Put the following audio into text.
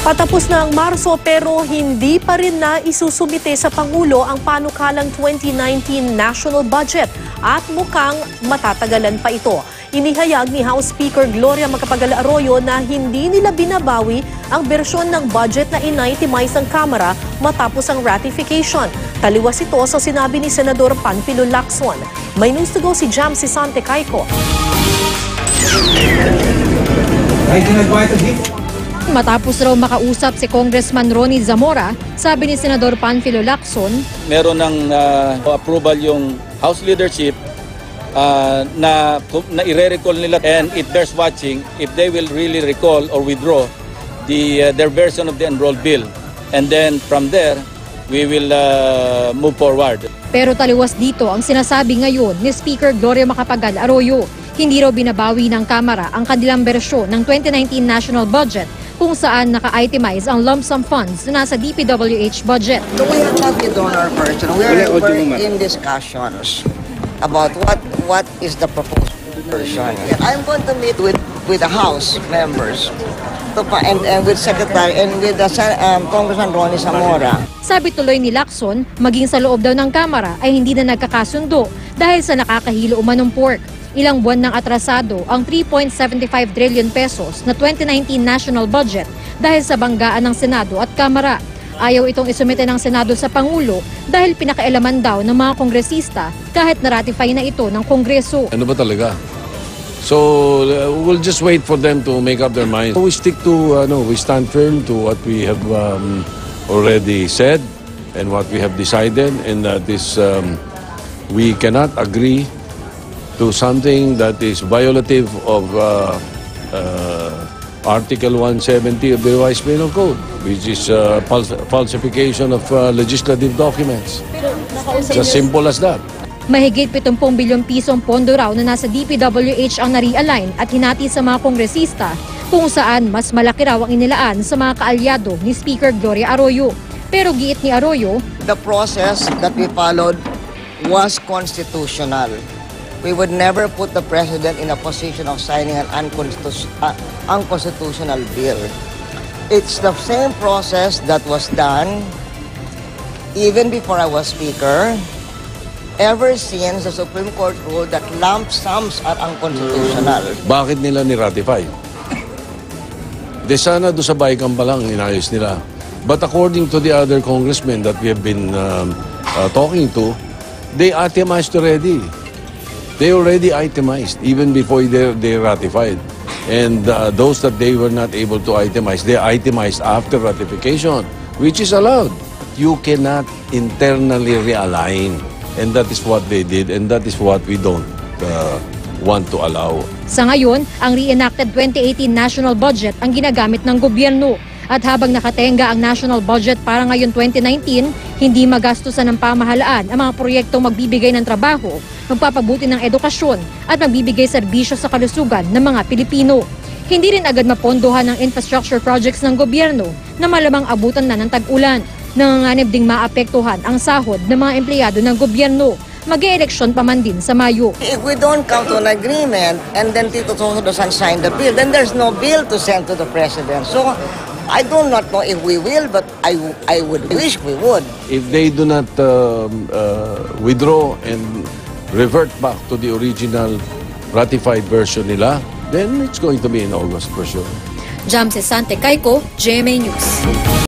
Patapos na ang Marso pero hindi pa rin na isusumite sa Pangulo ang panukalang 2019 national budget at mukhang matatagalan pa ito. Inihayag ni House Speaker Gloria Macapagal-Arroyo na hindi nila binabawi ang bersyon ng budget na initemize ng Kamara matapos ang ratification. Taliwas ito sa sinabi ni Senador Panfilo Lacson. May news to go si Jam Sisante Caico. Matapos raw makausap si Congressman Ronnie Zamora, sabi ni Senador Panfilo Lacson, meron ng approval yung House leadership na i-recall nila, and it bears watching if they will really recall or withdraw their version of the enrolled bill. And then from there, we will move forward. Pero taliwas dito ang sinasabi ngayon ni Speaker Gloria Macapagal-Arroyo. Hindi raw binabawi ng Kamara ang kanilang bersyon ng 2019 national budget kung saan naka-itemize ang lump sum funds na nasa DPWH budget. So we have not withdrawn our version. We're in discussions about what is the proposed version. I'm going to meet with the House members and with Secretary and with the Congressman Ronnie Zamora. Sabi tuloy ni Lacson, maging sa loob daw ng Kamara ay hindi na nagkakasundo dahil sa nakakahilo umanong pork. Ilang buwan nang atrasado ang 3.75 trillion pesos na 2019 national budget dahil sa banggaan ng Senado at Kamara. Ayaw itong isumite ng Senado sa Pangulo dahil pinakailaman daw ng mga kongresista kahit na-ratify na ito ng Kongreso. Ano ba talaga? So we'll just wait for them to make up their minds. We stick to, we stand firm to what we have already said and what we have decided, and that is we cannot agree to something that is violative of Article 170 of the Revised Penal Code, which is falsification of legislative documents. It's as simple as that. Mahigit 70 bilyong pisong pondo raw na nasa DPWH ang na-realign at hinati sa mga kongresista kung saan mas malaki raw ang inilaan sa mga kaalyado ni Speaker Gloria Arroyo. Pero giit ni Arroyo, the process that we followed was constitutional. We would never put the President in a position of signing an unconstitutional bill. It's the same process that was done even before I was Speaker, ever since the Supreme Court ruled that lump sums are unconstitutional. Bakit nila ni-ratify? De sana doon sa Baykang pa lang inayos nila. But according to the other congressmen that we have been talking to, they itemized already. They already itemized even before they ratified. And those that they were not able to itemize, they itemized after ratification, which is allowed. You cannot internally realign. And that is what they did, and that is what we don't want to allow. Sa ngayon, ang reenacted 2018 national budget ang ginagamit ng gobyerno. At habang nakatenga ang national budget para ngayon 2019, hindi magastusan ng pamahalaan ang mga proyektong magbibigay ng trabaho, magpapabuti ng edukasyon at magbibigay serbisyo sa kalusugan ng mga Pilipino. Hindi rin agad mapondohan ng infrastructure projects ng gobyerno na malamang abutan na ng tag-ulan. Nanganganib ding maapektuhan ang sahod ng mga empleyado ng gobyerno. Mag-e-eleksyon pa man din sa Mayo. If we don't come to an agreement and then Tito Soto doesn't sign the bill, then there's no bill to send to the President. So I do not know if we will, but I would wish we would. If they do not withdraw and revert back to the original ratified version nila, then it's going to be in August for sure. Jam Sisante Caico, GMA News.